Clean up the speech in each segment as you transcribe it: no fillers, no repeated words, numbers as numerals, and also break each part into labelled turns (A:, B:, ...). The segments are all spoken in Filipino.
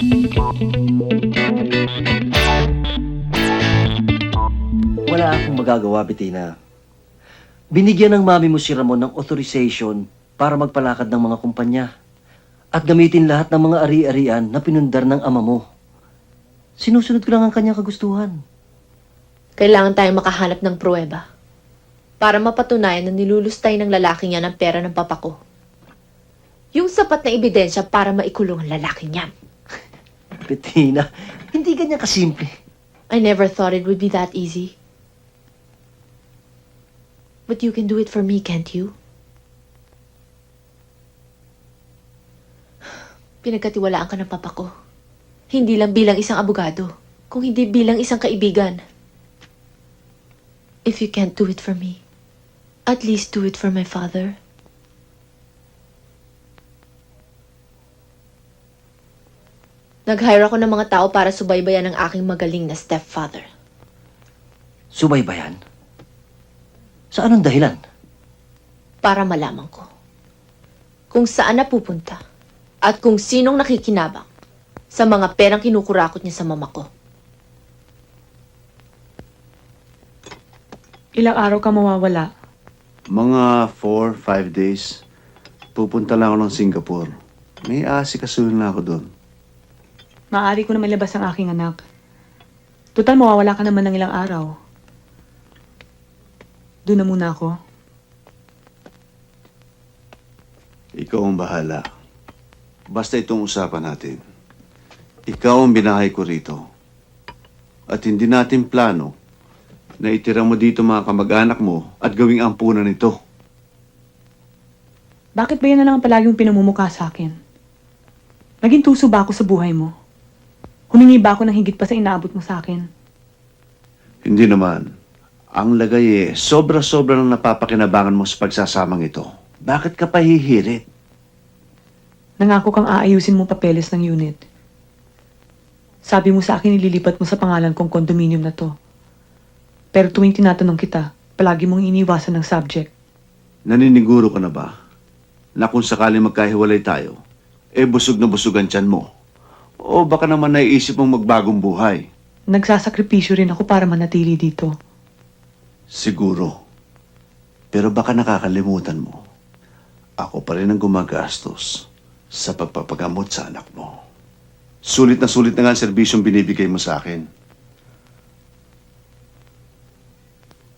A: Wala akong magagawa, Bettina. Binigyan ng mami mo si Ramon ng authorization para magpalakad ng mga kumpanya at gamitin lahat ng mga ari-arian na pinundar ng ama mo. Sinusunod ko lang ang kanyang kagustuhan.
B: Kailangan tayong makahanap ng pruweba para mapatunayan na nilulustay ng lalaki niya ng pera ng papa ko. Yung sapat na ebidensya para maikulong ang lalaki niya.
A: Bettina, hindi ganyan kasimple.
B: I never thought it would be that easy. But you can do it for me, can't you? Pinagkatiwalaan ka ng papa ko. Hindi lang bilang isang abogado, kung hindi bilang isang kaibigan. If you can't do it for me, at least do it for my father. Nag-hire ako ng mga tao para subaybayan ang aking magaling na stepfather.
A: Subaybayan? Sa anong dahilan?
B: Para malaman ko kung saan napupunta at kung sinong nakikinabang sa mga perang kinukurakot niya sa mama ko.
C: Ilang araw ka mawawala?
D: Mga 4-5 days. Pupunta lang ako ng Singapore. May aasikasuhin na ako doon.
C: Maaari ko na malabas ang aking anak. Total, mawawala ka naman ng ilang araw. Doon na muna ako.
D: Ikaw ang bahala. Basta itong usapan natin. Ikaw ang binahay ko rito. At hindi natin plano na itira mo dito mga kamag-anak mo at gawing ampunan nito.
C: Bakit ba yan na lang ang palaging pinamumukha sa akin? Naging tuso ba ako sa buhay mo? Humingi ba ako ng higit pa sa inaabot mo sa akin?
D: Hindi naman. Ang lagay sobra-sobra ng napapakinabangan mo sa pagsasamang ito. Bakit ka pa hihirit?
C: Nangako kang aayusin mo papeles ng unit. Sabi mo sa akin nililipat mo sa pangalan kong condominium na to. Pero tuwing tinatanong kita, palagi mong iniwasan ng subject.
D: Naniniguro ka na ba na kung sakaling magkahiwalay tayo, busog na busog ang tiyan mo? O baka naman naiisip mong magbagong buhay?
C: Nagsasakripisyo rin ako para manatili dito.
D: Siguro. Pero baka nakakalimutan mo. Ako pa rin ang gumagastos sa pagpapagamot sa anak mo. Sulit na nga ang serbisyong binibigay mo sa akin.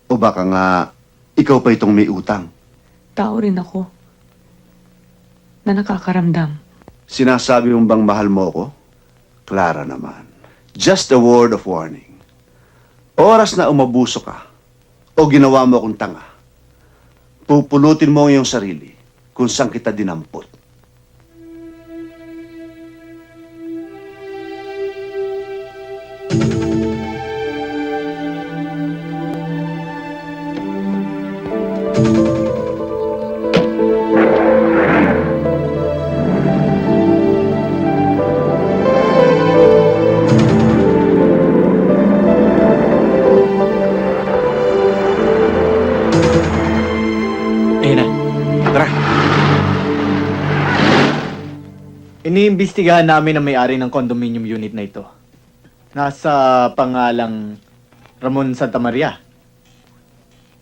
D: O baka nga, ikaw pa itong may utang.
C: Tao rin ako na nakakaramdam.
D: Sinasabi mong bang mahal mo ako? Clara naman. Just a word of warning. Oras na umabuso ka o ginawa mo akong tanga, pupulutin mo ang iyong sarili kung saan kita dinampot.
E: Ayun na. Tara. Iniimbestigahan namin ang may-ari ng condominium unit na ito. Nasa pangalang Ramon Santamaria.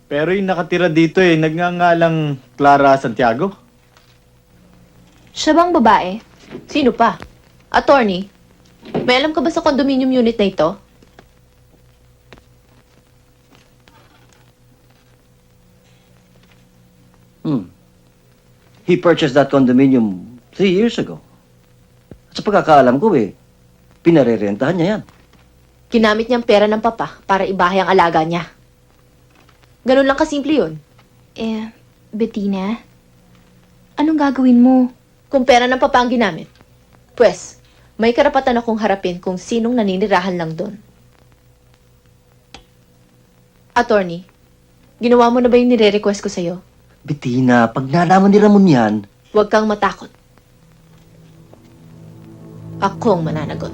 E: Pero yung nakatira dito nagngangalang Clara Santiago.
B: Siya bang babae? Sino pa? Attorney? May alam ka ba sa condominium unit na ito?
A: He purchased that condominium 3 years ago. At sa pagkakaalam ko pinarerentahan niya yan.
B: Ginamit niyang pera ng papa para ibahay ang alaga niya. Ganun lang kasimple yun.
F: Bettina, anong gagawin mo?
B: Kung pera ng papa ang ginamit, pwes, may karapatan akong harapin kung sinong naninirahan lang doon. Attorney, ginawa mo na ba yung nire-request ko sa'yo?
A: Bettina, pag nalaman ni Ramon yan,
B: Huwag kang matakot. Akong mananagot.